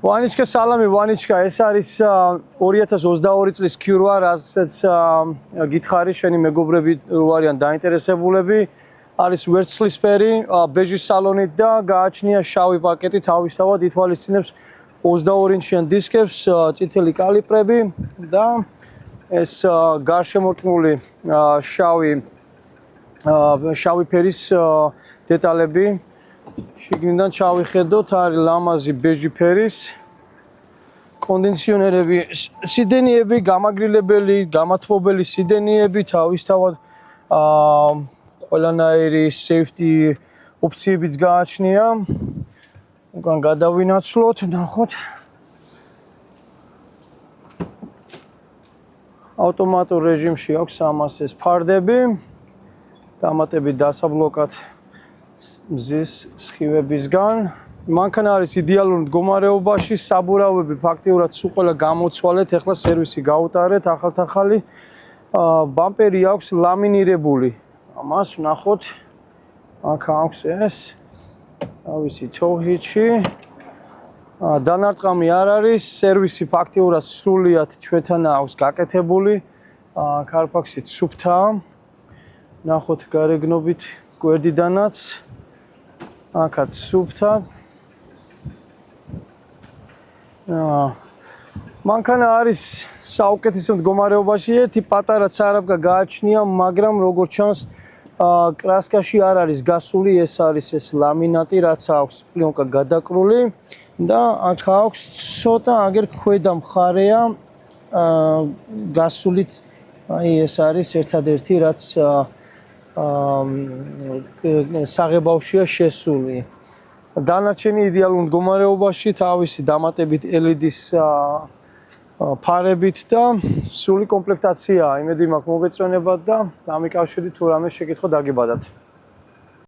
ვანიჩკა სალამი ვანიჩკა ეს არის 2022 წლის ქიურვა რასაც გითხარი შენი მეგობრები რო არიან დაინტერესებულები არის ვერცხლისფერი ბეჟის სალონით და გააჩნია შავი პაკეტი თავისთავად ითვალისწინებს 22 ინჩიან დისკებს წითელი კალიბრები და ეს გარშემორტყმული შავი ფერის დეტალები შიგნიდან ჩავიხედოთ არის ლამაზი ბეჟი ფერის კონდიციონერები სიდენიები გამაგრილებელი გამათბობელი სიდენიები თავისთავად ყველანაირი safety ოფციებიც გააჩნია უკან გადავინაცვლოთ ნახოთ ავტომატურ რეჟიმში აქვს ამას ეს ფარდები დამატებით დასაბლოკად მზის სხივებისგან მანქანა არის იდეალურ მდგომარეობაში საბურავები ფაქტიურად სულ ყველა გამოცვალეთ ახლა სერვისი გაუტარეთ ახალ-ახალი ბამპერი აქვს ლამინირებული ამას ვნახოთ აქ აქვს ეს თავისი თოუჰიჩი დანარტყამი არ არის სერვისი ფაქტიურად სრულიად ჩვენთან აქვს გაკეთებული კარპაქსით სუფთაა ვნახოთ გარეგნობით გვერდიდანაც აქაც სუფთა მანქანა არის საუკეთესო მდგომარეობაში ერთი პატარა ცარაბკა გააჩნია მაგრამ როგორც ჩანს კრასკაში არ არის გასული ეს არის ეს ლამინატი რაც აქვს პლიონკა გადაკრული და აქ აქვს ცოტა აგერ ქვედა მხარეა გასული აი ეს არის ერთადერთი რაც საღებავშია შესული დანარჩენი იდეალურ მდგომარეობაში თავისი დამატებით LED-ის ფარებით და სრული კომპლექტაციაა იმედი მაქვს მოგეწონებათ და ამიკავშირით თუ რამე შეკითხვა დაგებადათ